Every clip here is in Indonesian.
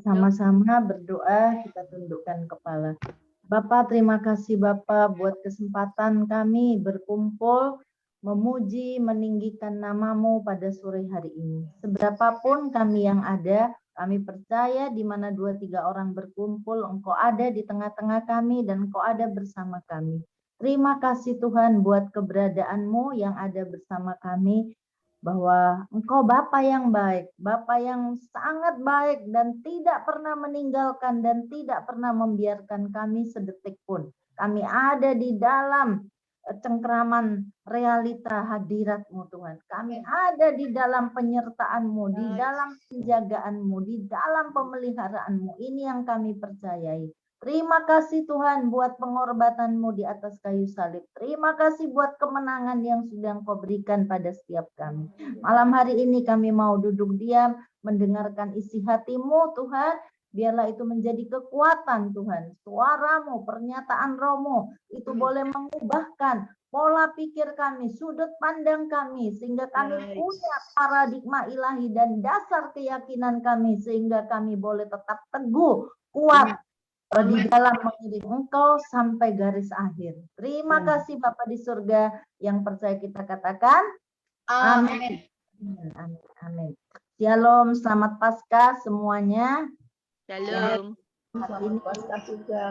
Sama-sama berdoa, kita tundukkan kepala. Bapak, terima kasih Bapak buat kesempatan kami berkumpul, memuji, meninggikan namamu pada sore hari ini. Seberapapun kami yang ada, kami percaya di mana 2-3 orang berkumpul, Engkau ada di tengah-tengah kami dan Engkau ada bersama kami. Terima kasih Tuhan buat keberadaanmu yang ada bersama kami, bahwa Engkau Bapa yang baik, Bapa yang sangat baik dan tidak pernah meninggalkan dan tidak pernah membiarkan kami sedetik pun. Kami ada di dalam cengkraman realita hadirat-Mu Tuhan. Kami ada di dalam penyertaan-Mu, di dalam penjagaan-Mu, di dalam pemeliharaan-Mu. Ini yang kami percayai. Terima kasih Tuhan buat pengorbanan-Mu di atas kayu salib. Terima kasih buat kemenangan yang sudah Engkau berikan pada setiap kami. Malam hari ini kami mau duduk diam, mendengarkan isi hati-Mu Tuhan. Biarlah itu menjadi kekuatan Tuhan. Suara-Mu, pernyataan Roh-Mu, itu boleh mengubahkan pola pikir kami, sudut pandang kami, sehingga kami punya paradigma ilahi dan dasar keyakinan kami, sehingga kami boleh tetap teguh, kuat, di dalam mengiring Engkau sampai garis akhir. Terima kasih Bapa di surga, yang percaya kita katakan, amin. Amin. Amin. Shalom, selamat Paskah semuanya. Shalom. Selamat Paskah juga.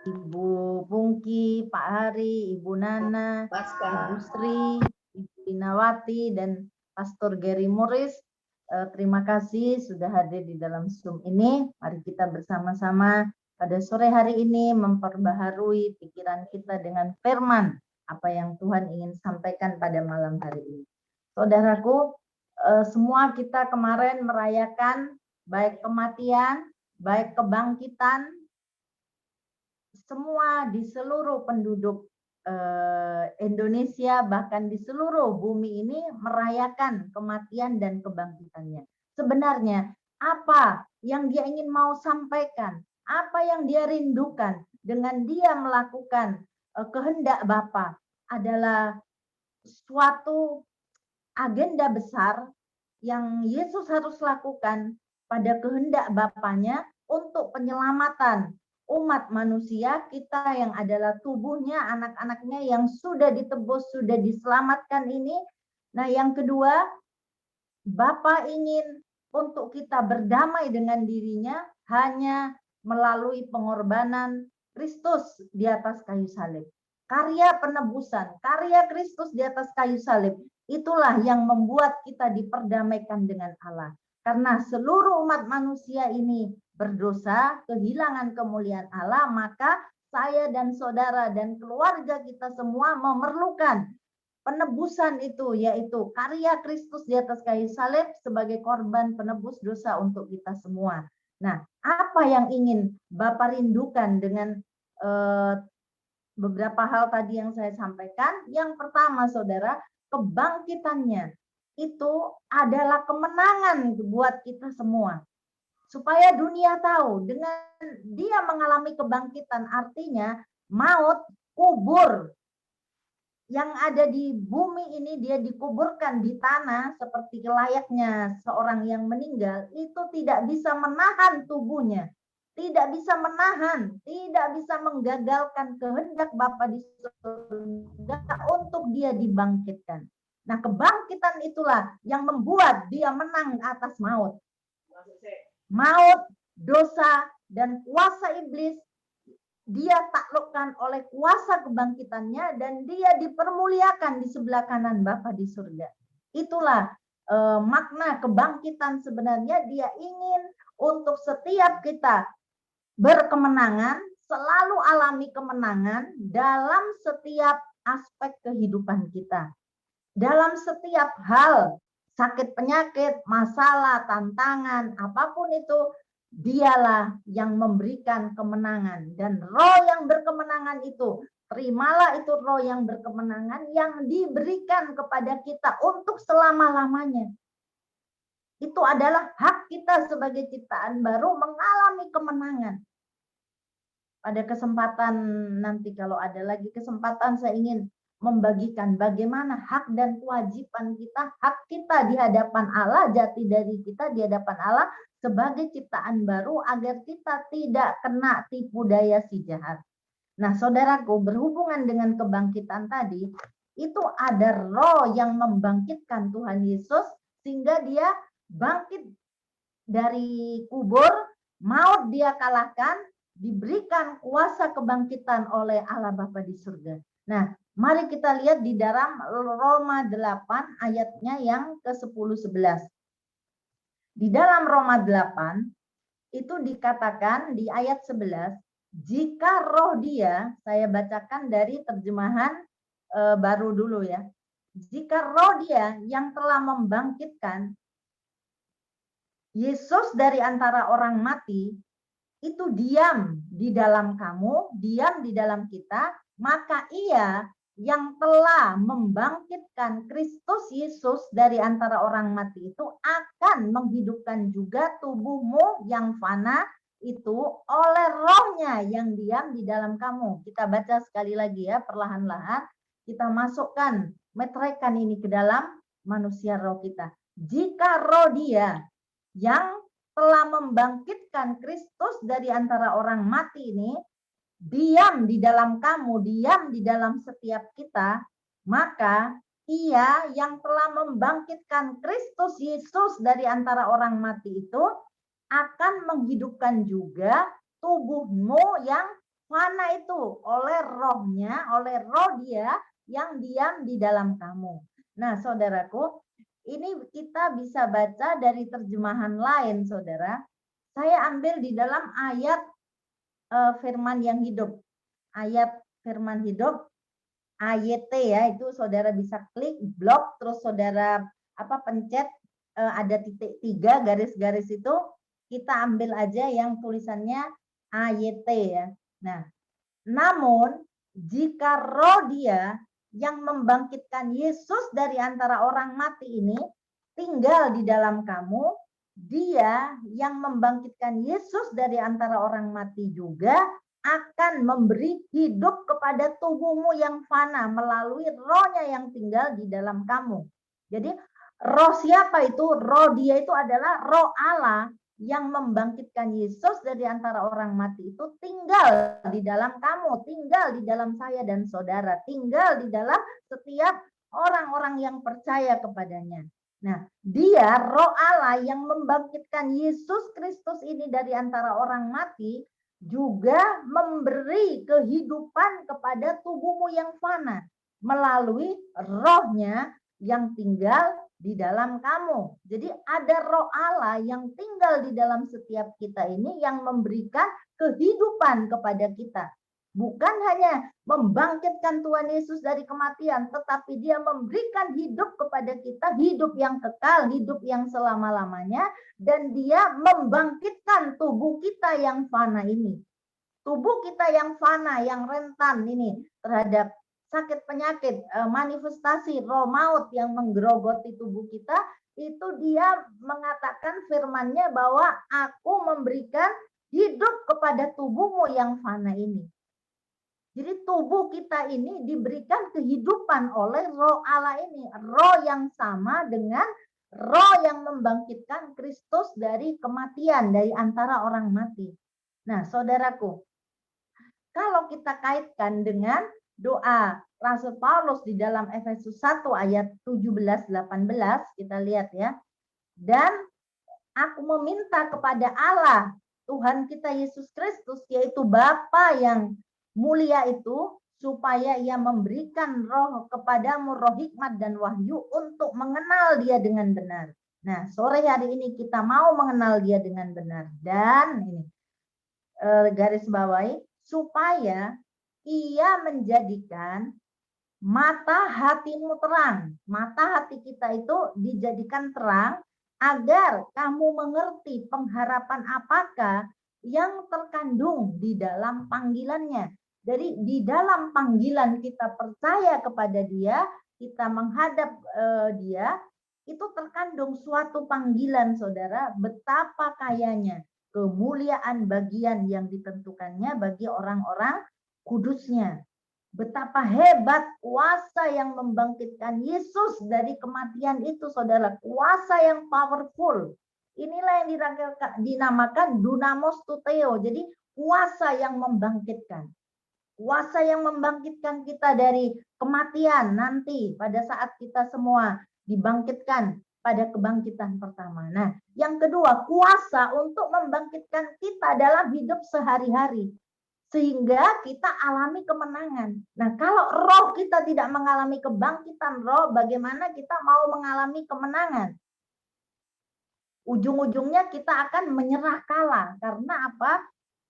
Ibu Pungki, Pak Hari, Ibu Nana, Ibu Sri, Ibu Dinawati, dan Pastor Gary Morris. Terima kasih sudah hadir di dalam Zoom ini. Mari kita bersama-sama pada sore hari ini memperbaharui pikiran kita dengan firman apa yang Tuhan ingin sampaikan pada malam hari ini. Saudaraku, semua kita kemarin merayakan baik kematian, baik kebangkitan, semua di seluruh penduduk Indonesia, bahkan di seluruh bumi ini merayakan kematian dan kebangkitannya. Sebenarnya apa yang dia ingin mau sampaikan, apa yang dia rindukan dengan dia melakukan kehendak Bapa adalah suatu agenda besar yang Yesus harus lakukan pada kehendak Bapanya untuk penyelamatan umat manusia kita yang adalah tubuhnya, anak-anaknya yang sudah ditebus, sudah diselamatkan ini. Nah, yang kedua, Bapa ingin untuk kita berdamai dengan dirinya hanya melalui pengorbanan Kristus di atas kayu salib. Karya penebusan, karya Kristus di atas kayu salib, itulah yang membuat kita diperdamaikan dengan Allah. Karena seluruh umat manusia ini berdosa, kehilangan kemuliaan Allah, maka saya dan saudara dan keluarga kita semua memerlukan penebusan itu, yaitu karya Kristus di atas kayu salib sebagai korban penebus dosa untuk kita semua. Nah, apa yang ingin Bapak rindukan dengan beberapa hal tadi yang saya sampaikan? Yang pertama, saudara, kebangkitannya itu adalah kemenangan buat kita semua. Supaya dunia tahu, dengan dia mengalami kebangkitan, artinya maut, kubur yang ada di bumi ini, dia dikuburkan di tanah seperti layaknya seorang yang meninggal, itu tidak bisa menahan tubuhnya, tidak bisa menahan, tidak bisa menggagalkan kehendak Bapa di surga untuk dia dibangkitkan. Nah, kebangkitan itulah yang membuat dia menang atas maut. Maut, dosa, dan kuasa iblis dia taklukkan oleh kuasa kebangkitannya dan dia dipermuliakan di sebelah kanan Bapa di surga. Itulah makna kebangkitan sebenarnya. Dia ingin untuk setiap kita berkemenangan, selalu alami kemenangan dalam setiap aspek kehidupan kita. Dalam setiap hal, sakit penyakit, masalah, tantangan, apapun itu, dialah yang memberikan kemenangan. Dan roh yang berkemenangan itu, terimalah itu roh yang berkemenangan yang diberikan kepada kita untuk selama-lamanya. Itu adalah hak kita sebagai ciptaan baru mengalami kemenangan. Pada kesempatan nanti kalau ada lagi kesempatan, saya ingin membagikan bagaimana hak dan kewajiban kita, hak kita di hadapan Allah, jati diri kita di hadapan Allah sebagai ciptaan baru agar kita tidak kena tipu daya si jahat. Nah, saudaraku, berhubungan dengan kebangkitan tadi, itu ada roh yang membangkitkan Tuhan Yesus sehingga dia bangkit dari kubur, maut dia kalahkan, diberikan kuasa kebangkitan oleh Allah Bapa di surga. Nah, mari kita lihat di dalam Roma 8 ayatnya yang ke-10-11. Di dalam Roma 8 itu dikatakan di ayat 11, jika roh dia, saya bacakan dari terjemahan baru dulu ya. Jika roh dia yang telah membangkitkan Yesus dari antara orang mati, itu diam di dalam kamu, diam di dalam kita, maka ia yang telah membangkitkan Kristus Yesus dari antara orang mati itu akan menghidupkan juga tubuhmu yang fana itu oleh rohnya yang diam di dalam kamu. Kita baca sekali lagi ya, perlahan-lahan. Kita masukkan, meteraikan ini ke dalam manusia roh kita. Jika roh dia yang telah membangkitkan Kristus dari antara orang mati ini, diam di dalam kamu, diam di dalam setiap kita, maka ia yang telah membangkitkan Kristus Yesus dari antara orang mati itu akan menghidupkan juga tubuhmu yang fana itu oleh rohnya, oleh roh dia yang diam di dalam kamu. Nah, saudaraku, ini kita bisa baca dari terjemahan lain, saudara. Saya ambil di dalam ayat firman yang hidup. Ayat firman hidup, AYT ya, itu saudara bisa klik blok, terus saudara pencet ada titik 3 garis-garis itu, kita ambil aja yang tulisannya AYT ya. Nah, namun jika roh dia yang membangkitkan Yesus dari antara orang mati ini tinggal di dalam kamu, dia yang membangkitkan Yesus dari antara orang mati juga akan memberi hidup kepada tubuhmu yang fana melalui rohnya yang tinggal di dalam kamu. Jadi roh siapa itu? Roh dia itu adalah roh Allah yang membangkitkan Yesus dari antara orang mati itu tinggal di dalam kamu, tinggal di dalam saya dan saudara, tinggal di dalam setiap orang-orang yang percaya kepadanya. Nah, dia roh Allah yang membangkitkan Yesus Kristus ini dari antara orang mati juga memberi kehidupan kepada tubuhmu yang fana melalui rohnya yang tinggal di dalam kamu. Jadi ada roh Allah yang tinggal di dalam setiap kita ini yang memberikan kehidupan kepada kita. Bukan hanya membangkitkan Tuhan Yesus dari kematian, tetapi dia memberikan hidup kepada kita, hidup yang kekal, hidup yang selama-lamanya, dan dia membangkitkan tubuh kita yang fana ini. Tubuh kita yang fana, yang rentan ini terhadap sakit penyakit, manifestasi roh maut yang menggerogoti tubuh kita, itu dia mengatakan firman-Nya bahwa aku memberikan hidup kepada tubuhmu yang fana ini. Jadi tubuh kita ini diberikan kehidupan oleh roh Allah ini. Roh yang sama dengan roh yang membangkitkan Kristus dari kematian, dari antara orang mati. Nah, saudaraku, kalau kita kaitkan dengan doa Rasul Paulus di dalam Efesus 1 ayat 17-18, kita lihat ya. Dan aku meminta kepada Allah, Tuhan kita Yesus Kristus, yaitu Bapa yang mulia itu, supaya ia memberikan roh kepadamu, roh hikmat dan wahyu untuk mengenal dia dengan benar. Nah, sore hari ini kita mau mengenal dia dengan benar. Dan ini, garis bawahi, supaya ia menjadikan mata hatimu terang. Mata hati kita itu dijadikan terang, agar kamu mengerti pengharapan apakah yang terkandung di dalam panggilannya. Jadi di dalam panggilan kita percaya kepada dia, kita menghadap dia, itu terkandung suatu panggilan, saudara, betapa kayanya kemuliaan bagian yang ditentukannya bagi orang-orang kudusnya. Betapa hebat kuasa yang membangkitkan Yesus dari kematian itu, saudara. Kuasa yang powerful. Inilah yang dinamakan Dunamos Tuteo. Jadi kuasa yang membangkitkan. Kuasa yang membangkitkan kita dari kematian nanti pada saat kita semua dibangkitkan pada kebangkitan pertama. Nah, yang kedua, kuasa untuk membangkitkan kita dalam hidup sehari-hari. Sehingga kita alami kemenangan. Nah, kalau roh kita tidak mengalami kebangkitan roh, bagaimana kita mau mengalami kemenangan? Ujung-ujungnya kita akan menyerah kalah. Karena apa?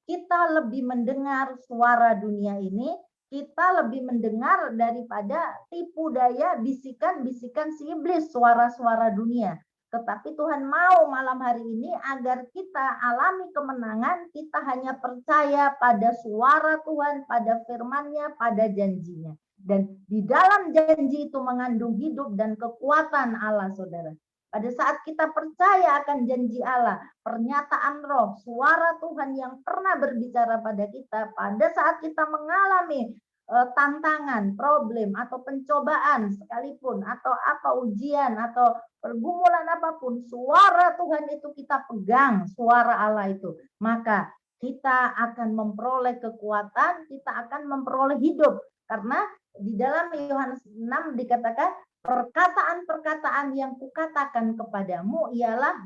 Kita lebih mendengar suara dunia ini, kita lebih mendengar daripada tipu daya bisikan-bisikan si iblis, suara-suara dunia. Tetapi Tuhan mau malam hari ini agar kita alami kemenangan, kita hanya percaya pada suara Tuhan, pada firman-Nya, pada janjinya. Dan di dalam janji itu mengandung hidup dan kekuatan Allah, saudara. Pada saat kita percaya akan janji Allah, pernyataan roh, suara Tuhan yang pernah berbicara pada kita, pada saat kita mengalami tantangan, problem, atau pencobaan sekalipun, atau apa ujian, atau pergumulan apapun, suara Tuhan itu kita pegang, suara Allah itu. Maka kita akan memperoleh kekuatan, kita akan memperoleh hidup. Karena di dalam Yohanes 6 dikatakan, perkataan-perkataan yang kukatakan kepadamu ialah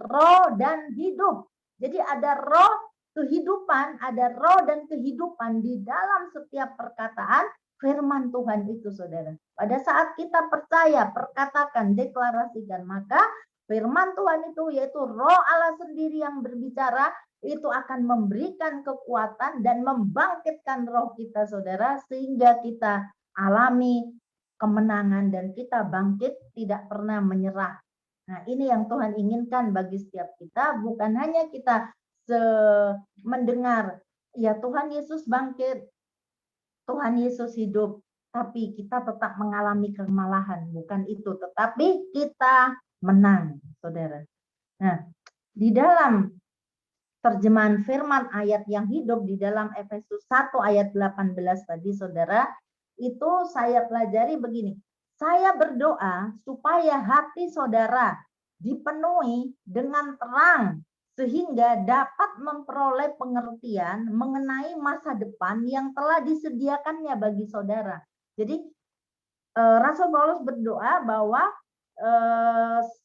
roh dan hidup. Jadi ada roh kehidupan, ada roh dan kehidupan di dalam setiap perkataan firman Tuhan itu, saudara. Pada saat kita percaya, perkatakan, deklarasikan, maka firman Tuhan itu, yaitu roh Allah sendiri yang berbicara, itu akan memberikan kekuatan dan membangkitkan roh kita, saudara, sehingga kita alami kemenangan dan kita bangkit, tidak pernah menyerah. Nah, ini yang Tuhan inginkan bagi setiap kita, bukan hanya kita mendengar, ya Tuhan Yesus bangkit, Tuhan Yesus hidup, tapi kita tetap mengalami kemalahan, bukan itu, tetapi kita menang, saudara. Nah, di dalam terjemahan firman ayat yang hidup di dalam Efesus 1 ayat 18 tadi, saudara, itu saya pelajari begini. Saya berdoa supaya hati saudara dipenuhi dengan terang, sehingga dapat memperoleh pengertian mengenai masa depan yang telah disediakannya bagi saudara. Jadi Rasul Paulus berdoa bahwa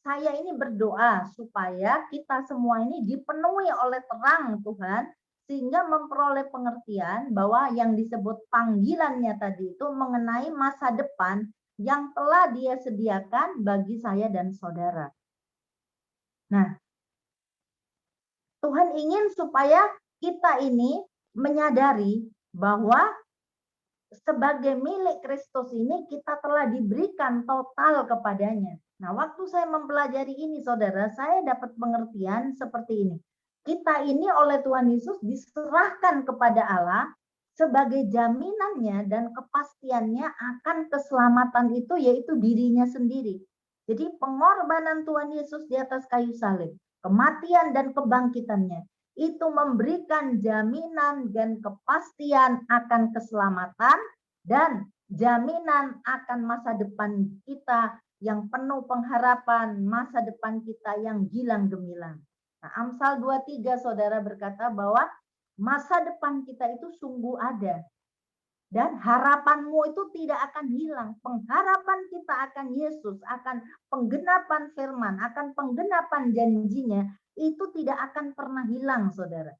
saya ini berdoa supaya kita semua ini dipenuhi oleh terang Tuhan, sehingga memperoleh pengertian bahwa yang disebut panggilannya tadi itu mengenai masa depan yang telah Dia sediakan bagi saya dan saudara. Nah, Tuhan ingin supaya kita ini menyadari bahwa sebagai milik Kristus ini kita telah diberikan total kepadanya. Nah, waktu saya mempelajari ini, saudara, saya dapat pengertian seperti ini. Kita ini oleh Tuhan Yesus diserahkan kepada Allah sebagai jaminannya dan kepastiannya akan keselamatan itu, yaitu dirinya sendiri. Jadi pengorbanan Tuhan Yesus di atas kayu salib, kematian dan kebangkitannya, itu memberikan jaminan dan kepastian akan keselamatan dan jaminan akan masa depan kita yang penuh pengharapan, masa depan kita yang gilang gemilang. Nah, Amsal 23 saudara berkata bahwa masa depan kita itu sungguh ada. Dan harapanmu itu tidak akan hilang. Pengharapan kita akan Yesus, akan penggenapan firman, akan penggenapan janjinya, itu tidak akan pernah hilang, saudara.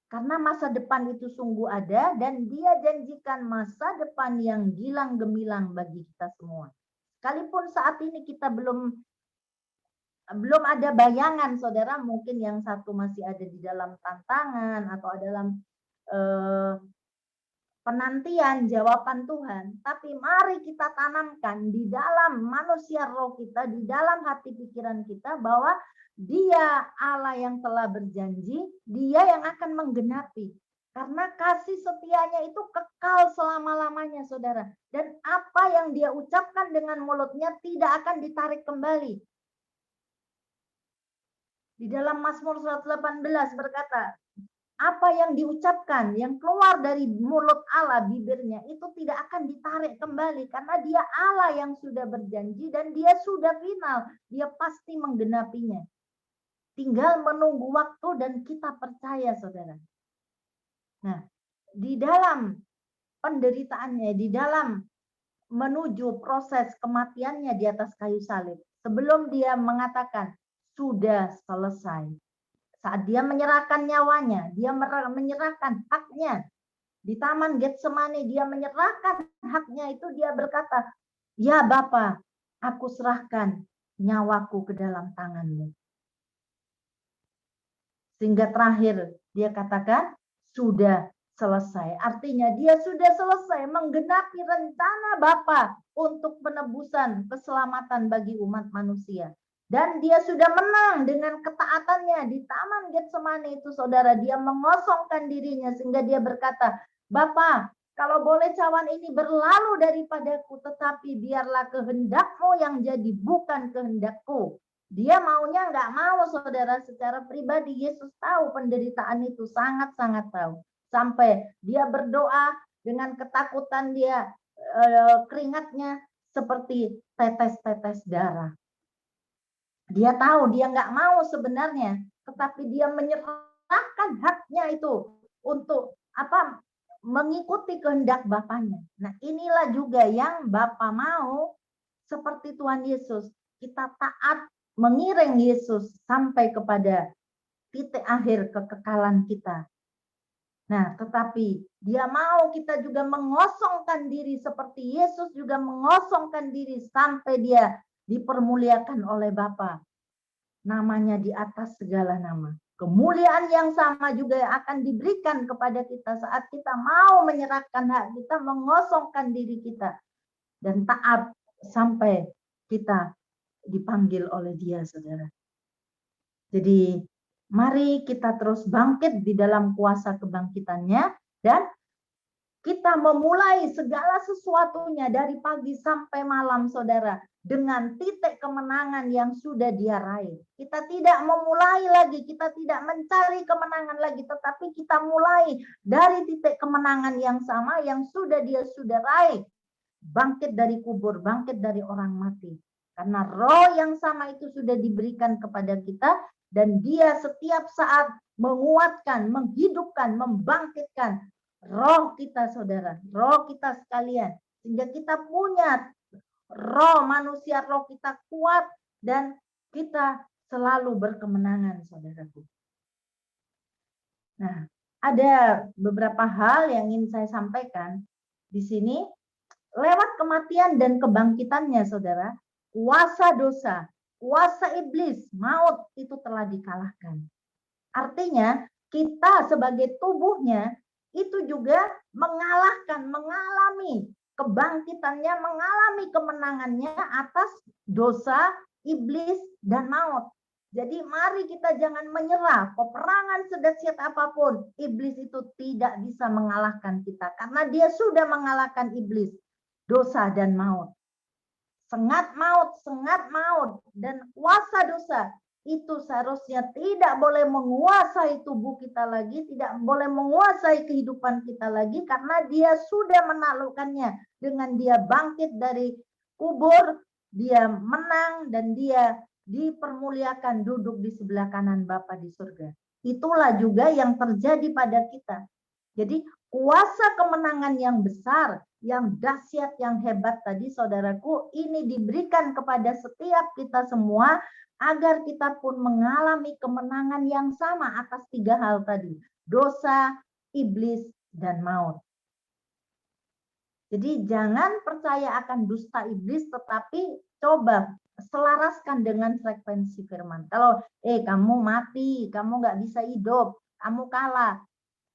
Karena masa depan itu sungguh ada dan Dia janjikan masa depan yang gilang gemilang bagi kita semua. Sekalipun saat ini kita belum ada bayangan, saudara, mungkin yang satu masih ada di dalam tantangan atau dalam penantian jawaban Tuhan, tapi mari kita tanamkan di dalam manusia roh kita, di dalam hati pikiran kita bahwa Dia Allah yang telah berjanji, Dia yang akan menggenapi. Karena kasih setianya itu kekal selama-lamanya, saudara. Dan apa yang Dia ucapkan dengan mulutnya tidak akan ditarik kembali. Di dalam Mazmur 118 berkata, apa yang diucapkan, yang keluar dari mulut Allah, bibirnya, itu tidak akan ditarik kembali. Karena dia Allah yang sudah berjanji dan dia sudah final. Dia pasti menggenapinya. Tinggal menunggu waktu dan kita percaya, saudara. Nah, di dalam penderitaannya, di dalam menuju proses kematiannya di atas kayu salib, sebelum dia mengatakan, sudah selesai. Saat dia menyerahkan nyawanya, dia menyerahkan haknya. Di Taman Getsemani dia menyerahkan haknya itu, dia berkata, ya Bapa, aku serahkan nyawaku ke dalam tangan-Mu. Sehingga terakhir dia katakan, sudah selesai. Artinya dia sudah selesai menggenapi rencana Bapa untuk penebusan keselamatan bagi umat manusia. Dan dia sudah menang dengan ketaatannya di Taman Getsemani itu, saudara. Dia mengosongkan dirinya sehingga dia berkata, Bapa, kalau boleh cawan ini berlalu daripadaku, tetapi biarlah kehendak-Mu yang jadi, bukan kehendakku. Dia maunya nggak mau, saudara. Secara pribadi Yesus tahu penderitaan itu, sangat-sangat tahu. Sampai dia berdoa dengan ketakutan, dia keringatnya seperti tetes-tetes darah. Dia tahu dia nggak mau sebenarnya, tetapi dia menyerahkan haknya itu untuk apa? Mengikuti kehendak Bapaknya. Nah, inilah juga yang Bapa mau, seperti Tuhan Yesus. Kita taat mengiring Yesus sampai kepada titik akhir kekekalan kita. Nah, tetapi dia mau kita juga mengosongkan diri seperti Yesus juga mengosongkan diri sampai dia dipermuliakan oleh Bapa. Namanya di atas segala nama. Kemuliaan yang sama juga akan diberikan kepada kita saat kita mau menyerahkan hak kita, mengosongkan diri kita, dan taat sampai kita dipanggil oleh Dia, saudara. Jadi mari kita terus bangkit di dalam kuasa kebangkitannya, dan kita memulai segala sesuatunya dari pagi sampai malam, saudara, dengan titik kemenangan yang sudah dia raih. Kita tidak memulai lagi, kita tidak mencari kemenangan lagi, tetapi kita mulai dari titik kemenangan yang sama yang sudah dia raih. Bangkit dari kubur, bangkit dari orang mati. Karena roh yang sama itu sudah diberikan kepada kita, dan dia setiap saat menguatkan, menghidupkan, membangkitkan roh kita, saudara, roh kita sekalian, sehingga kita punya roh manusia, roh kita kuat, dan kita selalu berkemenangan, saudaraku. Nah, ada beberapa hal yang ingin saya sampaikan di sini. Lewat kematian dan kebangkitannya, saudara, kuasa dosa, kuasa iblis, maut itu telah dikalahkan. Artinya, kita sebagai tubuhnya itu juga mengalami kebangkitannya, mengalami kemenangannya atas dosa, iblis, dan maut. Jadi mari kita jangan menyerah. Peperangan sedahsyat apapun, iblis itu tidak bisa mengalahkan kita. Karena dia sudah mengalahkan iblis, dosa, dan maut. Sengat maut, dan kuasa dosa itu seharusnya tidak boleh menguasai tubuh kita lagi, tidak boleh menguasai kehidupan kita lagi, karena dia sudah menaklukkannya dengan dia bangkit dari kubur, dia menang, dan dia dipermuliakan duduk di sebelah kanan Bapa di surga. Itulah juga yang terjadi pada kita. Jadi kuasa kemenangan yang besar, yang dahsyat, yang hebat tadi, saudaraku, ini diberikan kepada setiap kita semua agar kita pun mengalami kemenangan yang sama atas 3 hal tadi: dosa, iblis, dan maut. Jadi jangan percaya akan dusta iblis, tetapi coba selaraskan dengan frekuensi firman. Kalau kamu mati, kamu nggak bisa hidup, kamu kalah,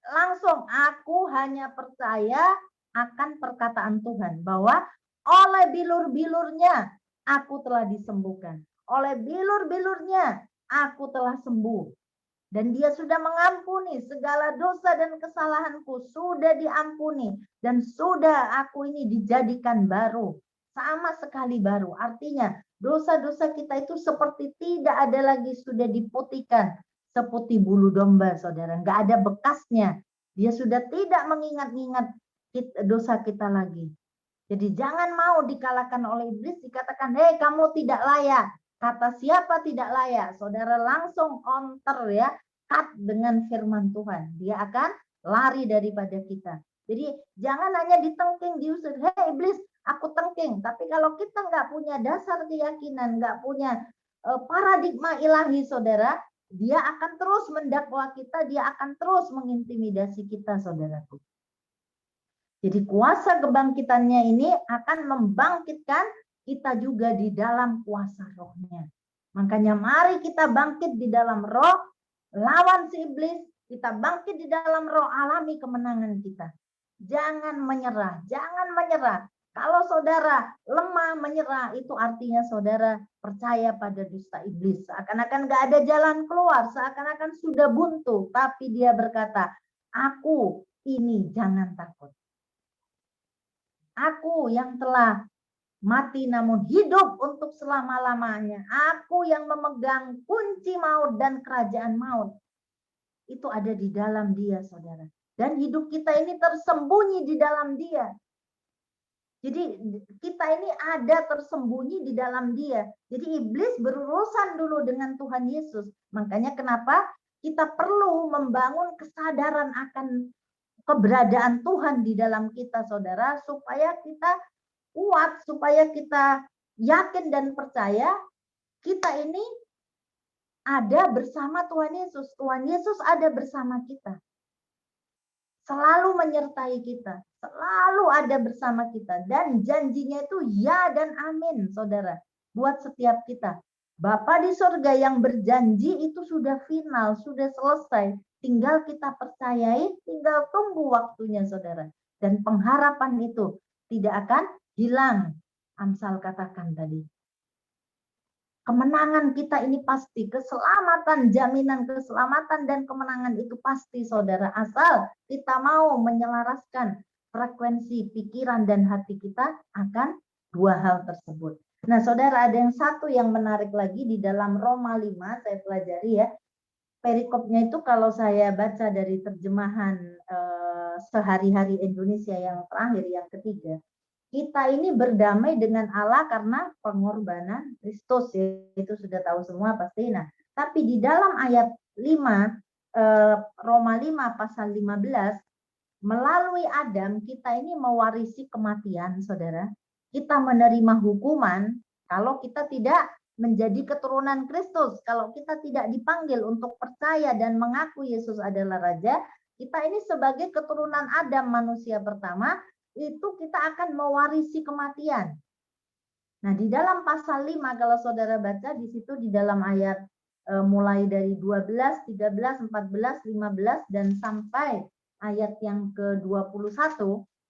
langsung aku hanya percaya akan perkataan Tuhan bahwa oleh bilur-bilurnya aku telah disembuhkan. Oleh bilur-bilurnya aku telah sembuh. Dan dia sudah mengampuni segala dosa dan kesalahanku, sudah diampuni. Dan sudah aku ini dijadikan baru. Sama sekali baru. Artinya dosa-dosa kita itu seperti tidak ada lagi, sudah diputihkan. seputih bulu domba, saudara. Nggak ada bekasnya. Dia sudah tidak mengingat-ingat dosa kita lagi. Jadi jangan mau dikalahkan oleh iblis, dikatakan, hei kamu tidak layak. Kata siapa tidak layak? Saudara langsung counter ya, cut dengan firman Tuhan. Dia akan lari daripada kita. Jadi jangan hanya ditengking, diusir, hei iblis, aku tengking. Tapi kalau kita nggak punya dasar keyakinan, nggak punya paradigma ilahi, saudara, dia akan terus mendakwa kita, dia akan terus mengintimidasi kita, saudaraku. Jadi kuasa kebangkitannya ini akan membangkitkan kita juga di dalam kuasa rohnya. Makanya mari kita bangkit di dalam roh, lawan si iblis, kita bangkit di dalam roh, alami kemenangan kita. Jangan menyerah, jangan menyerah. Kalau saudara lemah menyerah, itu artinya saudara percaya pada dusta iblis. Seakan-akan gak ada jalan keluar, seakan-akan sudah buntu. Tapi dia berkata, aku ini jangan takut. Aku yang telah mati namun hidup untuk selama-lamanya. Aku yang memegang kunci maut dan kerajaan maut. Itu ada di dalam dia, saudara. Dan hidup kita ini tersembunyi di dalam dia. Jadi kita ini ada tersembunyi di dalam dia. Jadi iblis berurusan dulu dengan Tuhan Yesus. Makanya kenapa kita perlu membangun kesadaran akan keberadaan Tuhan di dalam kita, saudara, supaya kita kuat, supaya kita yakin dan percaya kita ini ada bersama Tuhan Yesus. Tuhan Yesus ada bersama kita. Selalu menyertai kita, selalu ada bersama kita. Dan janjinya itu ya dan amin, saudara. Buat setiap kita. Bapa di surga yang berjanji itu sudah final, sudah selesai. Tinggal kita percayai, tinggal tunggu waktunya, saudara. Dan pengharapan itu tidak akan hilang. Amsal katakan tadi. Kemenangan kita ini pasti, keselamatan, jaminan keselamatan dan kemenangan itu pasti, saudara. Asal kita mau menyelaraskan frekuensi pikiran dan hati kita akan dua hal tersebut. Nah, saudara, ada yang satu yang menarik lagi di dalam Roma 5, saya pelajari ya. Perikopnya itu kalau saya baca dari terjemahan sehari-hari Indonesia yang terakhir, yang ketiga. Kita ini berdamai dengan Allah karena pengorbanan Kristus, itu sudah tahu semua pasti. Nah, tapi di dalam ayat 5, Roma 5 pasal 15, melalui Adam kita ini mewarisi kematian, saudara. Kita menerima hukuman kalau kita tidak menjadi keturunan Kristus. Kalau kita tidak dipanggil untuk percaya dan mengaku Yesus adalah Raja, kita ini sebagai keturunan Adam, manusia pertama, itu kita akan mewarisi kematian. Nah, di dalam pasal 5 kalau saudara baca di situ di dalam ayat mulai dari 12, 13, 14, 15 dan sampai ayat yang ke-21,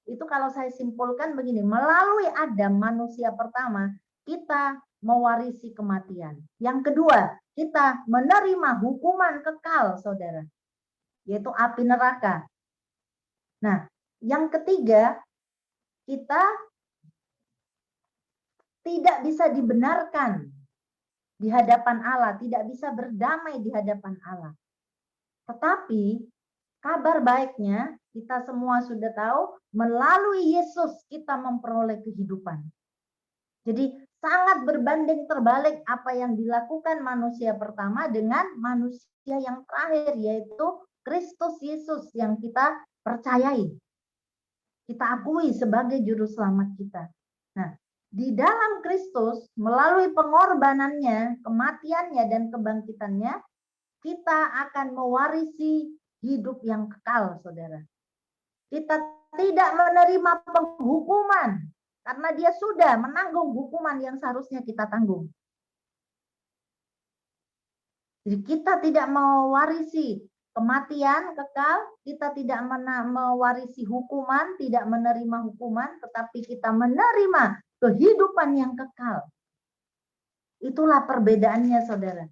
itu kalau saya simpulkan begini, melalui Adam manusia pertama, kita mewarisi kematian. Yang kedua, kita menerima hukuman kekal, saudara, yaitu api neraka. Nah, yang ketiga, kita tidak bisa dibenarkan di hadapan Allah, tidak bisa berdamai di hadapan Allah. Tetapi kabar baiknya, kita semua sudah tahu, melalui Yesus kita memperoleh kehidupan. Jadi sangat berbanding terbalik apa yang dilakukan manusia pertama dengan manusia yang terakhir, yaitu Kristus Yesus yang kita percayai. Kita akui sebagai juru selamat kita. Nah, di dalam Kristus, melalui pengorbanannya, kematiannya, dan kebangkitannya, kita akan mewarisi hidup yang kekal, saudara. Kita tidak menerima penghukuman, karena dia sudah menanggung hukuman yang seharusnya kita tanggung. Jadi kita tidak mewarisi kematian kekal, kita tidak mewarisi hukuman, tidak menerima hukuman, tetapi kita menerima kehidupan yang kekal. Itulah perbedaannya, saudara.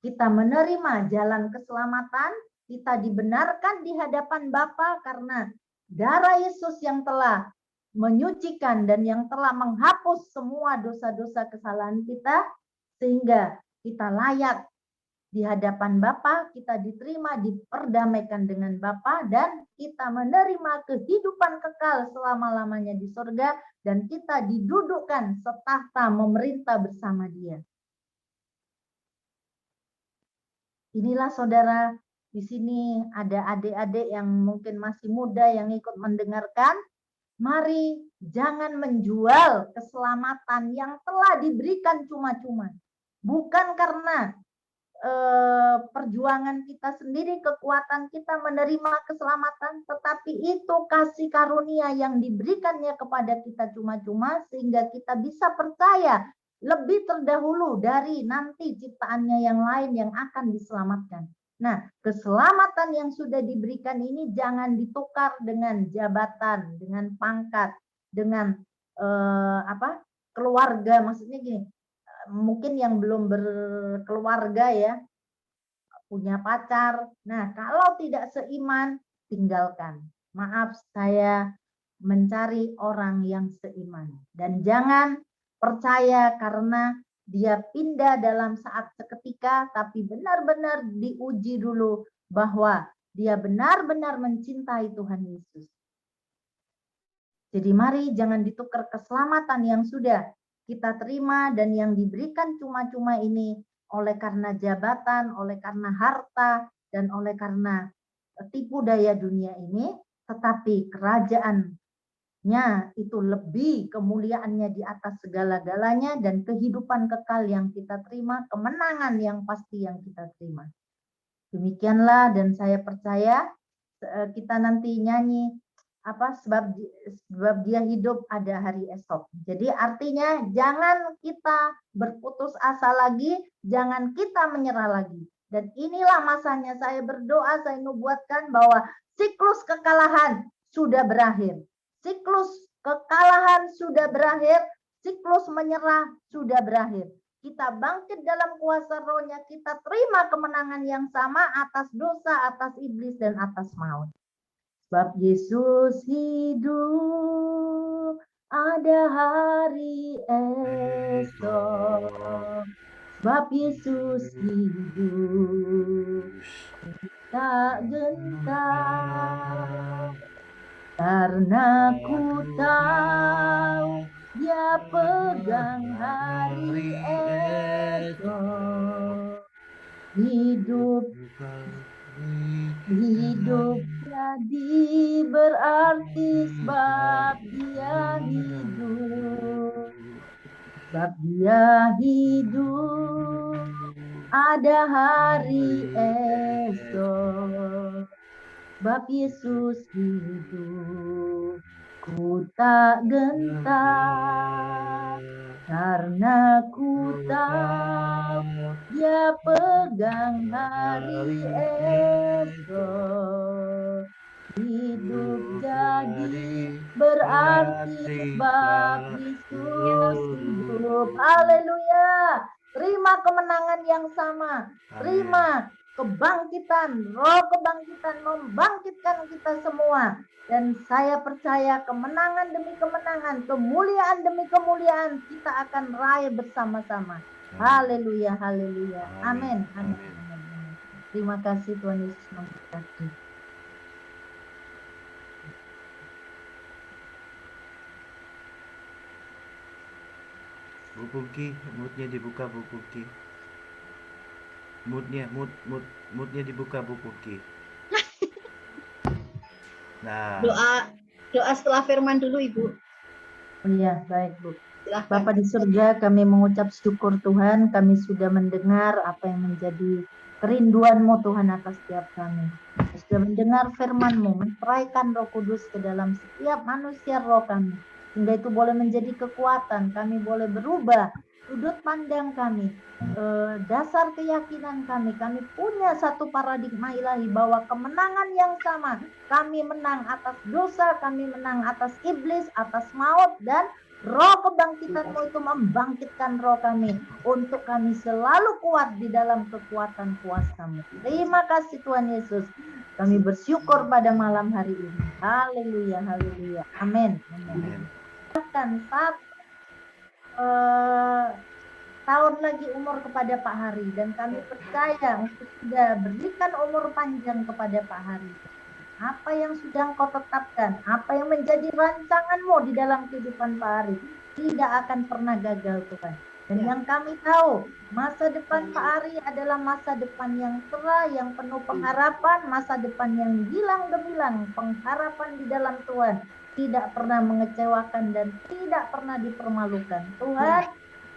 Kita menerima jalan keselamatan, kita dibenarkan di hadapan Bapa karena darah Yesus yang telah menyucikan dan yang telah menghapus semua dosa-dosa kesalahan kita, sehingga kita layak di hadapan Bapa, kita diterima, diperdamaikan dengan Bapa, dan kita menerima kehidupan kekal selama-lamanya di surga, dan kita didudukkan setahta memerintah bersama Dia. Inilah saudara, di sini ada adik-adik yang mungkin masih muda yang ikut mendengarkan. Mari jangan menjual keselamatan yang telah diberikan cuma-cuma. Bukan karena perjuangan kita sendiri, kekuatan kita menerima keselamatan, tetapi itu kasih karunia yang diberikannya kepada kita cuma-cuma, sehingga kita bisa percaya lebih terdahulu dari nanti ciptaannya yang lain yang akan diselamatkan. Nah, keselamatan yang sudah diberikan ini jangan ditukar dengan jabatan, dengan pangkat, dengan keluarga. Maksudnya gini, mungkin yang belum berkeluarga ya, punya pacar. Nah, kalau tidak seiman, tinggalkan. Maaf, saya mencari orang yang seiman. Dan jangan percaya karena dia pindah dalam saat seketika, tapi benar-benar diuji dulu bahwa dia benar-benar mencintai Tuhan Yesus. Jadi mari jangan ditukar keselamatan yang sudah kita terima dan yang diberikan cuma-cuma ini oleh karena jabatan, oleh karena harta, dan oleh karena tipu daya dunia ini, tetapi kerajaannya itu lebih, kemuliaannya di atas segala-galanya, dan kehidupan kekal yang kita terima, kemenangan yang pasti yang kita terima. Demikianlah, dan saya percaya kita nanti nyanyi sebab dia hidup ada hari esok. Jadi artinya jangan kita berputus asa lagi, jangan kita menyerah lagi. Dan inilah masanya saya berdoa, saya nubuatkan bahwa siklus kekalahan sudah berakhir. Siklus kekalahan sudah berakhir, siklus menyerah sudah berakhir. Kita bangkit dalam kuasa rohnya, kita terima kemenangan yang sama atas dosa, atas iblis, dan atas maut. Sebab Yesus hidup, ada hari esok. Sebab Yesus hidup, tak gentar. Karena ku tahu Dia pegang hari esok. Hidup jadi berarti sebab Dia hidup. Sebab Dia hidup, ada hari esok. Sebab Yesus hidup, ku tak gentar. Karena ku tahu Dia pegang hari esok. Hidup jadi berarti sebab Yesus hidup. Haleluya. Terima kemenangan yang sama. Terima kebangkitan. Roh kebangkitan membangkitkan kita semua. Dan saya percaya kemenangan demi kemenangan, kemuliaan demi kemuliaan kita akan raih bersama-sama. Haleluya, haleluya. Amin. Amin. Terima kasih Tuhan Yesus memberkati. Bu Pungki, moodnya dibuka Bu Pungki. Moodnya dibuka Bu Pungki. Nah. Doa setelah firman dulu Ibu. Oh iya, baik Bu. Silahkan. Bapa di surga, kami mengucap syukur Tuhan, kami sudah mendengar apa yang menjadi kerinduan-Mu Tuhan atas setiap kami. Sudah mendengar firman-Mu, menceraikan Roh Kudus ke dalam setiap manusia roh kami. Sehingga itu boleh menjadi kekuatan, kami boleh berubah sudut pandang kami, dasar keyakinan kami punya satu paradigma ilahi bahwa kemenangan yang sama, kami menang atas dosa, kami menang atas iblis, atas maut, dan roh kebangkitan-Mu itu membangkitkan roh kami untuk kami selalu kuat di dalam kekuatan kuasa-Mu. Terima kasih Tuhan Yesus. Kami bersyukur pada malam hari ini. Haleluya, haleluya. Amin. Amin. Saat tahun lagi umur kepada Pak Hari, dan kami percaya Engkau sudah berikan umur panjang kepada Pak Hari. Apa yang sudah Engkau tetapkan, apa yang menjadi rancangan-Mu di dalam kehidupan Pak Hari, tidak akan pernah gagal, Tuhan. Dan yang kami tahu, masa depan Pak Ari adalah masa depan yang cerah, yang penuh pengharapan, masa depan yang gilang gemilang, pengharapan di dalam Tuhan, tidak pernah mengecewakan dan tidak pernah dipermalukan. Tuhan,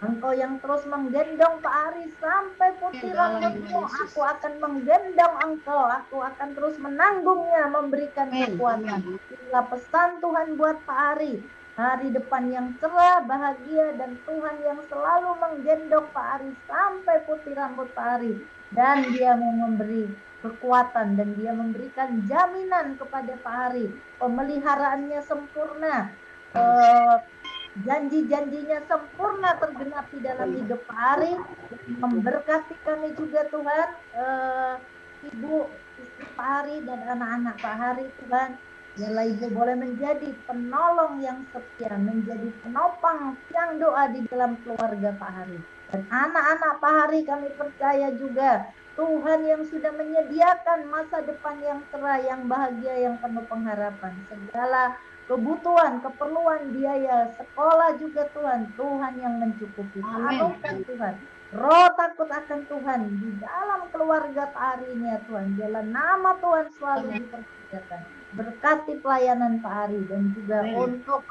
Engkau yang terus menggendong Pak Ari sampai putih rambutmu, aku akan menggendong Engkau, aku akan terus menanggungnya, memberikan kekuatan. Inilah pesan Tuhan buat Pak Ari. Hari depan yang cerah, bahagia, dan Tuhan yang selalu menggendong Pak Ari sampai putih rambut Pak Ari. Dan dia mau memberi kekuatan dan dia memberikan jaminan kepada Pak Ari. Pemeliharaannya sempurna. Janji-janjinya sempurna tergenapi dalam hidup Pak Ari. Memberkati kami juga Tuhan. Ibu, istri Pak Ari dan anak-anak Pak Ari Tuhan. Biarlah Ibu boleh menjadi penolong yang setia, menjadi penopang tiang doa di dalam keluarga Pak Hari. Dan anak-anak Pak Hari kami percaya juga Tuhan yang sudah menyediakan masa depan yang cerah, yang bahagia, yang penuh pengharapan. Segala kebutuhan, keperluan biaya sekolah juga Tuhan, Tuhan yang mencukupi. Anugerah Tuhan. Roh takut akan Tuhan di dalam keluarga Pak Hari ini ya Tuhan. Biarlah nama Tuhan selalu dipermuliakan. Berkati pelayanan Pak Ari dan juga untuk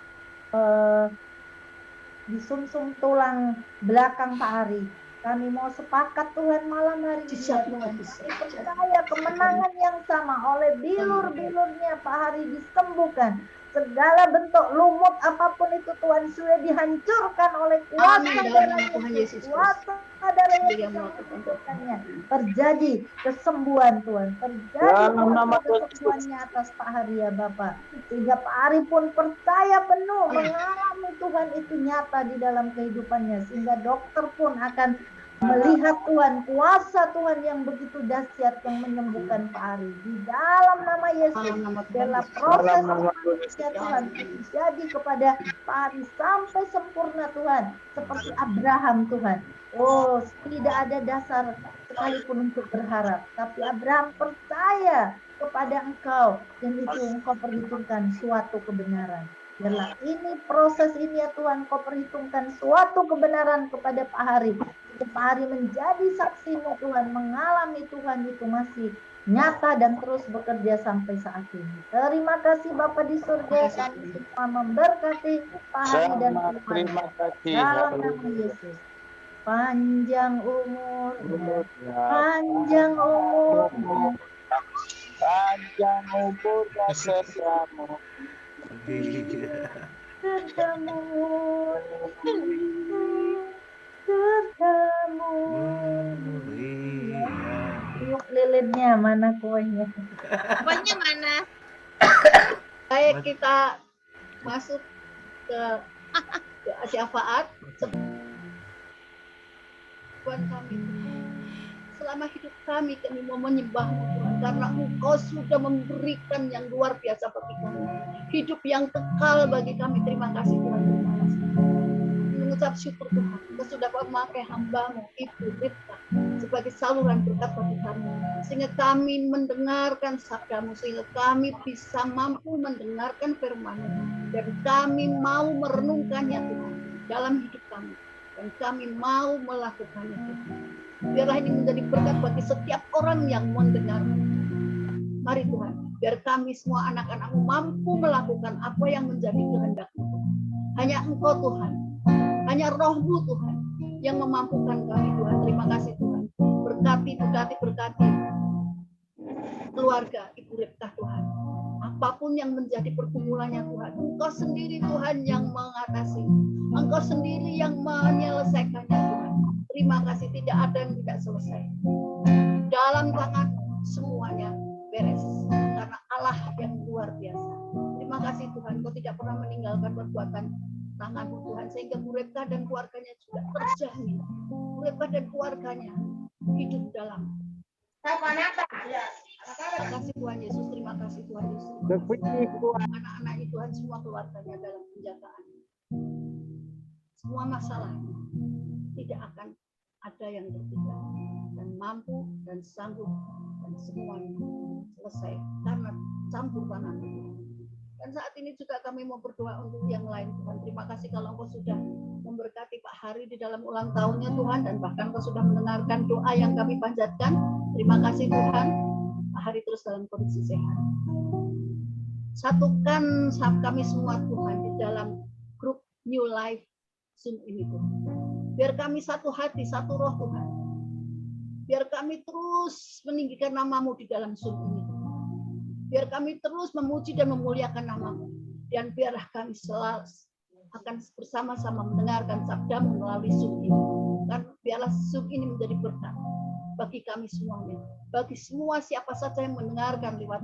di sumsum tulang belakang Pak Ari. Kami mau sepakat Tuhan malam hari ini ya Tuhan. Kami percaya kemenangan yang sama oleh bilur-bilurnya Pak Hari disembuhkan. Segala bentuk lumut apapun itu Tuhan sudah dihancurkan oleh kuasa darah Yesus. Kuasa darah Yesus yang menghidupkannya. Terjadi kesembuhan Tuhan. Terjadi kesembuhannya atas Pak Hari ya Bapak. Sehingga Pak Hari pun percaya penuh mengalami Tuhan itu nyata di dalam kehidupannya. Sehingga dokter pun akan melihat Tuhan, kuasa Tuhan yang begitu dahsyat yang menyembuhkan Pak Ari. Di dalam nama Yesus, dalam proses manusia Tuhan terjadi kepada Pak Ari sampai sempurna Tuhan. Seperti Abraham Tuhan. Oh, tidak ada dasar sekalipun untuk berharap. Tapi Abraham percaya kepada Engkau. Dan itu Engkau perhitungkan suatu kebenaran. Biarlah ini proses ini ya Tuhan, Kau perhitungkan suatu kebenaran kepada Pak Hari. Pak Hari menjadi saksimu Tuhan, mengalami Tuhan itu masih nyata dan terus bekerja sampai saat ini. Terima kasih Bapak di surga, kami semua memberkati Pak Hari dan terima kasih dalam nama Yesus. Panjang umur, panjang umur, panjang umur sertamu. sertamu, sertamu. Yuk lilinnya, mana kuenya? Kuenya mana? Baik, kita masuk ke syafaat. Tuhan kami, selama hidup kami mau menyembah-Mu Tuhan, karena Engkau sudah memberikan yang luar biasa bagi kami, hidup yang kekal bagi kami. Terima kasih Tuhan, terima kasih. Mengucap syukur Tuhan, Engkau sudah memakai hamba-Mu Ibu Rita sebagai saluran berkat bagi kami, sehingga kami mendengarkan sabda-Mu, sehingga kami bisa mampu mendengarkan firman-Mu, dan kami mau merenungkannya Tuhan dalam hidup kami, dan kami mau melakukannya Tuhan. Biarlah ini menjadi berkat bagi setiap orang yang mendengar. Mari Tuhan, biar kami semua anak-anak-Mu mampu melakukan apa yang menjadi kehendak-Mu. Hanya Engkau Tuhan, hanya Roh-Mu Tuhan yang memampukan kami Tuhan. Terima kasih Tuhan. Berkati keluarga Ibu Ripka Tuhan. Apapun yang menjadi pergumulannya Tuhan, Engkau sendiri Tuhan yang mengatasi, Engkau sendiri yang menyelesaikannya Tuhan. Terima kasih, tidak ada yang tidak selesai. Dalam tangan semuanya beres, karena Allah yang luar biasa. Terima kasih Tuhan, Engkau tidak pernah meninggalkan perbuatan tangan-Mu Tuhan, sehingga Ripka dan keluarganya juga terjamin. Ripka dan keluarganya hidup dalam. Terima kasih Tuhan Yesus, terima kasih Tuhan Yesus. Anak-anak Tuhan semua keluarganya dalam penjagaan. Semua masalah tidak akan ada yang tertinggal, dan mampu dan sanggup dan semuanya selesai karena campur tangan Tuhan. Dan saat ini juga kami mau berdoa untuk yang lain Tuhan. Terima kasih kalau Engkau sudah memberkati Pak Hari di dalam ulang tahunnya Tuhan, dan bahkan Engkau sudah mendengarkan doa yang kami panjatkan. Terima kasih Tuhan, Pak Hari terus dalam kondisi sehat. Satukan kami semua Tuhan di dalam grup New Life Zoom ini Tuhan. Biar kami satu hati, satu roh Tuhan. Biar kami terus meninggikan nama-Mu di dalam Zoom ini Tuhan. Biar kami terus memuji dan memuliakan nama-Mu. Dan biarlah kami selalu akan bersama-sama mendengarkan sabda-Mu melalui Zoom ini. Dan biarlah Zoom ini menjadi berkat bagi kami semuanya. Bagi semua siapa saja yang mendengarkan lewat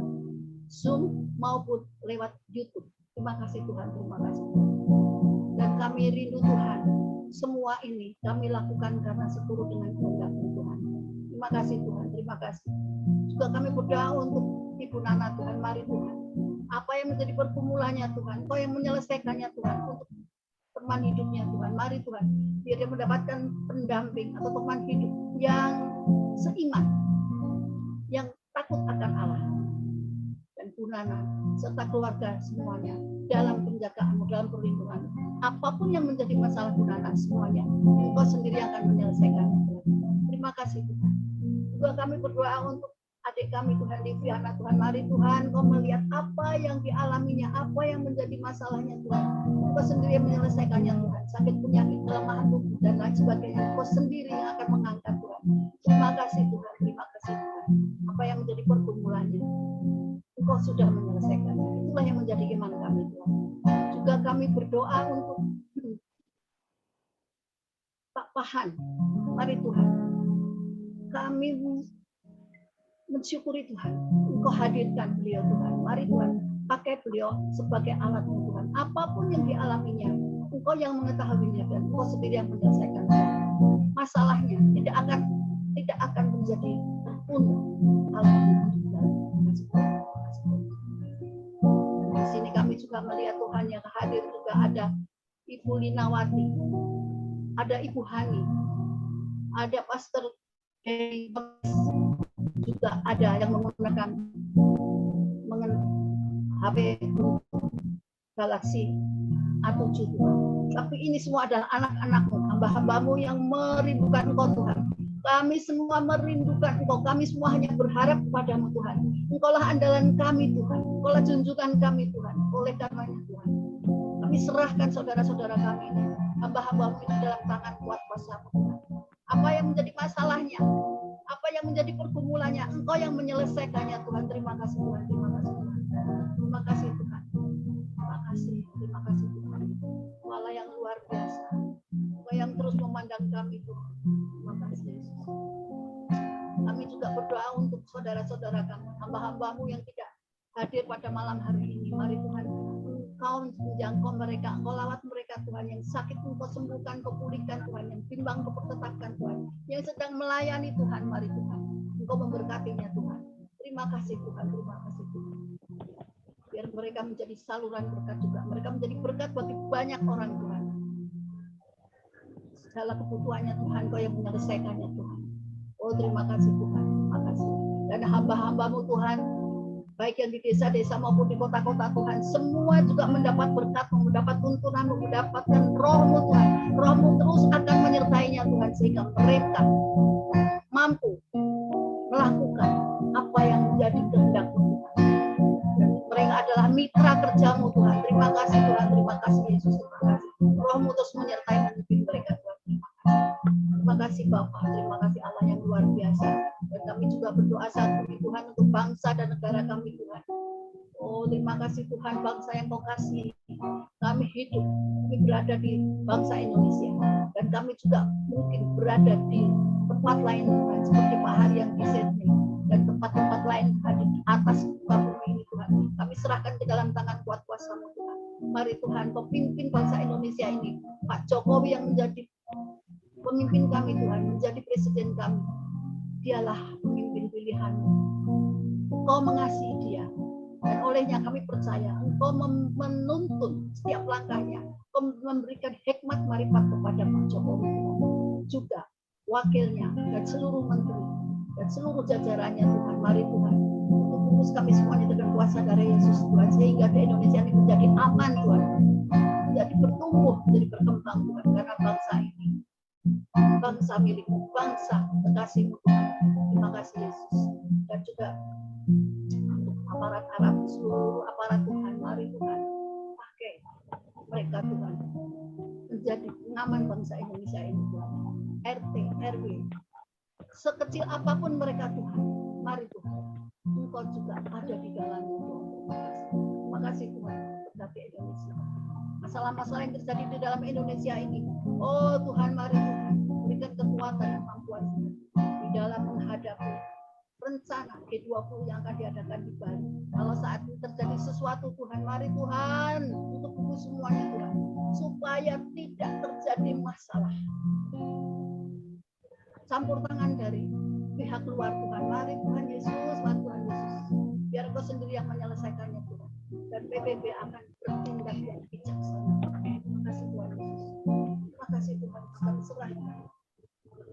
Zoom maupun lewat YouTube. Terima kasih Tuhan, terima kasih. Dan kami rindu Tuhan, semua ini kami lakukan karena seturut dengan kehendak-Mu Tuhan. Terima kasih Tuhan, terima kasih. Juga kami berdoa untuk Ibu Nana Tuhan, mari Tuhan. Apa yang menjadi pergumulannya Tuhan, Kau yang menyelesaikannya Tuhan untuk teman hidupnya Tuhan. Mari Tuhan, biar dia mendapatkan pendamping atau teman hidup yang seiman, yang takut akan Allah. Dan Bu Nana serta keluarga semuanya dalam penjagaan, dalam perlindungan. Apapun yang menjadi masalah Bu Nana semuanya, Engkau sendiri akan menyelesaikannya Tuhan. Terima kasih Tuhan. Juga kami berdoa untuk adik kami Tuhan, Liviana Tuhan. Mari Tuhan, Kau melihat apa yang dialaminya, apa yang menjadi masalahnya Tuhan. Engkau sendiri yang menyelesaikannya Tuhan. Sakit, penyakit, kelemahan tubuh dan lain sebagainya, Engkau sendiri yang akan mengangkat Tuhan. Terima kasih Tuhan, terima kasih Tuhan. Apa yang menjadi pergumulannya, Engkau sudah menyelesaikannya. Itulah yang menjadi iman kami Tuhan. Juga kami berdoa untuk Pak Pahan. Mari Tuhan, kami mensyukuri Tuhan, Engkau hadirkan beliau Tuhan. Mari Tuhan, pakai beliau sebagai alat-Mu Tuhan. Apapun yang dialaminya, Engkau yang mengetahuinya dan Engkau sendiri yang menyelesaikan masalahnya. Tidak akan menjadi terpunuh. Di sini kami juga melihat Tuhan yang hadir juga ada Ibu Linawati, ada Ibu Hani, ada Pastor juga ada yang menggunakan HP Galaxy A7 Tuhan. Tapi ini semua adalah anak-anak-Mu, hamba-hamba-Mu yang merindukan Engkau Tuhan. Kami semua merindukan Engkau, kami semua hanya berharap kepada-Mu Tuhan. Engkaulah andalan kami Tuhan, Engkaulah junjungan kami Tuhan. Oleh karenanya Tuhan, kami serahkan saudara-saudara kami ini, hamba-hamba-Mu ini dalam tangan kuat kuasa-Mu Tuhan. Apa yang menjadi masalahnya, apa yang menjadi pergumulannya, Engkau yang menyelesaikannya Tuhan. Terima kasih Tuhan, terima kasih Tuhan. Terima kasih Tuhan. Terima kasih Tuhan. Allah yang luar biasa. Engkau yang terus memandang kami Tuhan. Terima kasih Yesus. Kami juga berdoa untuk saudara-saudara kami, hamba-hamba-Mu yang tidak hadir pada malam hari ini. Mari Tuhan, Engkau menjangkau mereka, Engkau lawat mereka Tuhan, yang sakit Engkau sembuhkan, Engkau pulihkan Tuhan, yang bimbang Engkau pertetapkan Tuhan, yang sedang melayani Tuhan, mari Tuhan, Engkau memberkatinya Tuhan. Terima kasih Tuhan, terima kasih Tuhan. Biar mereka menjadi saluran berkat juga, mereka menjadi berkat bagi banyak orang Tuhan. Segala kebutuhannya Tuhan, Engkau yang menyelesaikannya Tuhan. Oh terima kasih Tuhan, terima kasih. Dan hamba-hamba-Mu Tuhan, baik yang di desa-desa maupun di kota-kota Tuhan, semua juga mendapat berkat, mendapat tuntunan, mendapatkan Roh-Mu Tuhan. Roh-Mu terus akan menyertainya Tuhan, sehingga mereka mampu melakukan apa yang menjadi kehendak-Mu Tuhan. Dan mereka adalah mitra kerja-Mu Tuhan. Terima kasih Tuhan, terima kasih Yesus, terima kasih. Roh-Mu terus menyertai memimpin mereka Tuhan. Terima kasih Bapa, terima kasih Allah yang luar biasa. Dan kami juga berdoa saat ini Tuhan untuk bangsa dan negara kami Tuhan. Oh terima kasih Tuhan, bangsa yang Kau kasih. Kami hidup, kami berada di bangsa Indonesia. Dan kami juga mungkin berada di tempat lain Tuhan, seperti Pak Hari yang di Sydney. Dan tempat-tempat lain di atas muka bumi ini Tuhan. Kami serahkan ke dalam tangan kuat kuasa-Mu Tuhan. Mari Tuhan, Kau pimpin bangsa Indonesia ini. Pak Jokowi yang menjadi pemimpin kami Tuhan, menjadi presiden kami. Dialah pemimpin pilihan-Mu. Engkau mengasihi dia. Dan olehnya kami percaya Engkau menuntun setiap langkahnya. Engkau memberikan hikmat marifat kepada Pak Jokowi. juga wakilnya dan seluruh menteri dan seluruh jajarannya Tuhan. Mari Tuhan, untuk urus kami semuanya dengan kuasa darah Yesus Tuhan, sehingga di Indonesia ini menjadi aman Tuhan, menjadi bertumbuh, menjadi berkembang Tuhan, karena bangsa ini bangsa milikmu, bangsa kekasihmu Tuhan. Terima kasih Yesus. Dan juga untuk aparat Arab, seluruh aparat Tuhan, mari Tuhan pakai mereka Tuhan menjadi pengaman bangsa Indonesia ini Tuhan. RT, RW, sekecil apapun mereka Tuhan, mari Tuhan, Engkau juga ada di dalamnya Tuhan. Terima kasih Tuhan, berkati Indonesia. Masalah-masalah yang terjadi di dalam Indonesia ini, oh Tuhan, mari Tuhan berikan kekuatan dan kemampuan di dalam menghadapi rencana G20 yang akan diadakan di Bali. Kalau saat ini terjadi sesuatu Tuhan, mari Tuhan untuk itu semuanya Tuhan, supaya tidak terjadi masalah campur tangan dari pihak luar Tuhan. Mari Tuhan Yesus, mari Tuhan Yesus, biar Engkau sendiri yang menyelesaikannya Tuhan, dan PBB akan bertindak yang bijaksana. Terima kasih Tuhan Yesus. Terima kasih Tuhan, kami serahkan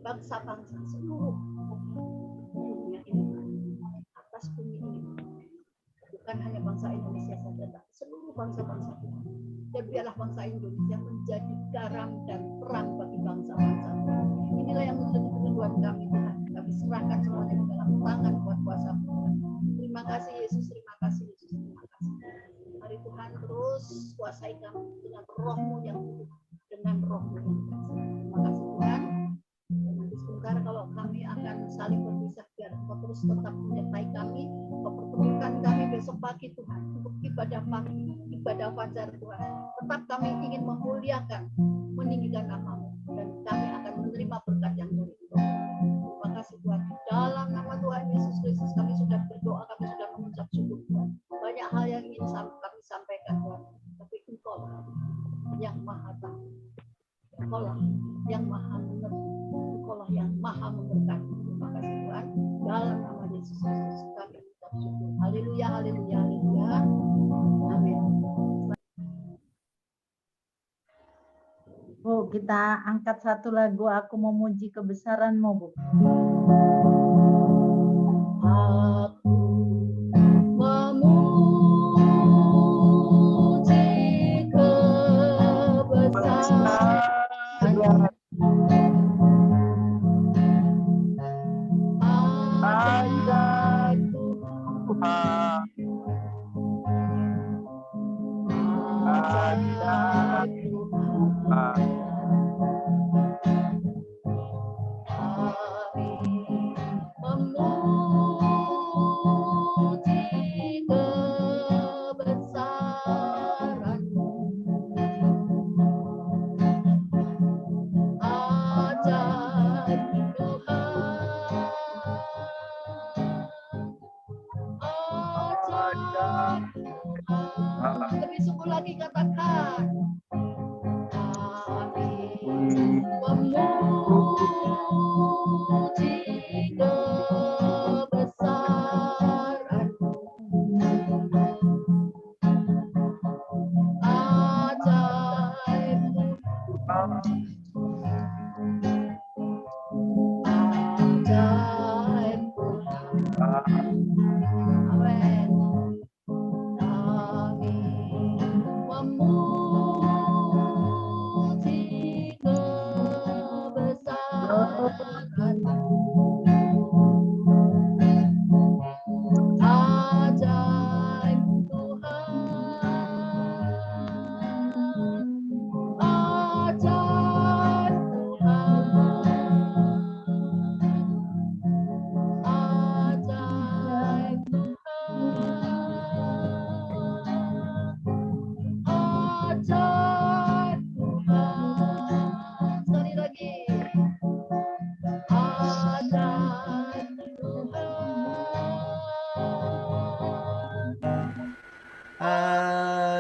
bangsa-bangsa seluruh dunia ini, atas bumi ini, bukan hanya bangsa Indonesia saja, tapi seluruh bangsa-bangsa Tuhan. Dan biarlah bangsa Indonesia menjadi garam dan terang bagi bangsa-bangsa. Inilah yang menjadi tujuan kami Tuhan. Kami serahkan semuanya di dalam tangan kuat kuasa Tuhan. Terima kasih Yesus, terima kasih Yesus, terima kasih. Mari Tuhan terus kuasai kami dengan roh-Mu yang hidup, dengan roh-Mu yang kasih. Terima kasih Tuhan. Dan nanti sebentar kalau kami akan saling berpisah, biar Engkau terus tetap menyertai kami. Engkau pertemukan kami besok pagi Tuhan untuk ibadah pagi, ibadah fajar Tuhan. Tetap kami ingin memuliakan, meninggikan nama-Mu, dan kami akan menerima berkat yang dari Engkau. Terima kasih Tuhan. Dalam nama Tuhan Yesus Kristus kami sudah berdoa, kami sudah mengucap syukur Tuhan. Banyak hal yang ingin kami sampaikan Tuhan, tapi Engkau yang maha tahu, Engkau yang maha mengerti, Engkau yang maha memberkati. Terima kasih Tuhan. Dalam nama Yesus Kristus kami mengucap syukur. Haleluya, haleluya, haleluya. Amin. Bu, kita angkat satu lagu Aku Memuji Kebesaran-Mu, Bu. Aku memuji kebesaran ajaib Tuhan, ajaib Tuhan. Kami memuji kebesaran-Mu, ajaib Tuhan, ajaib Tuhan. Lebih sungguh lagi katakan, kami memuji kebesaran-Mu, ajaib Tuhan, ajaib Tuhan. Amin. Kami memuji kebesaran-Mu, ajaib Tuhan, ajaib Tuhan, ajaib Tuhan, ajaib Tuhan. Sekali lagi, ajaib Tuhan.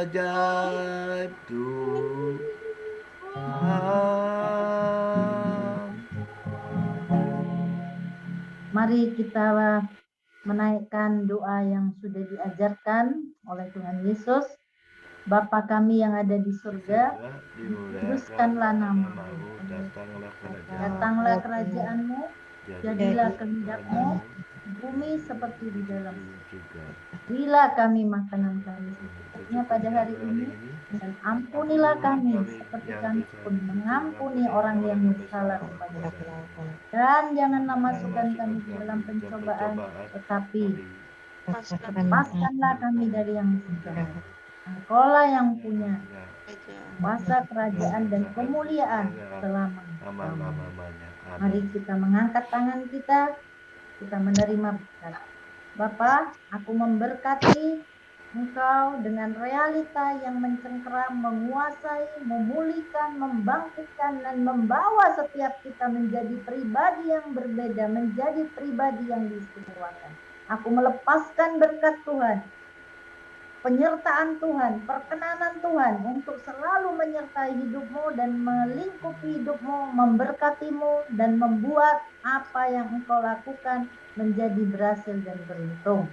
Ajaib Tuhan. Mari kita menaikkan doa yang sudah diajarkan oleh Tuhan Yesus. Bapa kami yang ada di surga, Dikuduskanlah namamu, datanglah kerajaanmu, jadilah kehendakmu, di bumi seperti di dalam surga. juga. Berilah kami makanan kami secukupnya pada hari ini, dan ampunilah kami seperti kami pun mengampuni orang yang bersalah kepada kami. Dan janganlah masukkan kami ke dalam pencobaan, tetapi lepaskanlah kami dari yang jahat. Engkaulah yang punya kuasa kerajaan dan kemuliaan selama-lamanya. Lama-lamanya. Mari kita mengangkat tangan kita menerima berkat. Bapa, aku memberkati Engkau dengan realita yang mencengkeram, menguasai, memulihkan, membangkitkan, dan membawa setiap kita menjadi pribadi yang berbeda, menjadi pribadi yang diistimewakan. Aku melepaskan berkat Tuhan, penyertaan Tuhan, perkenanan Tuhan untuk selalu menyertai hidupmu dan melingkupi hidupmu, memberkatimu, dan membuat apa yang engkau lakukan menjadi berhasil dan beruntung.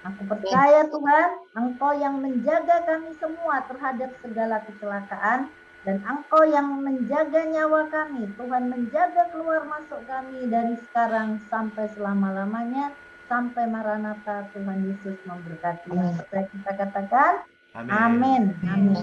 Aku percaya Tuhan, Engkau yang menjaga kami semua terhadap segala kecelakaan, dan Engkau yang menjaga nyawa kami. Tuhan menjaga keluar masuk kami dari sekarang sampai selama-lamanya, sampai Maranatha. Tuhan Yesus memberkati. Supaya kita katakan, amin. Amin.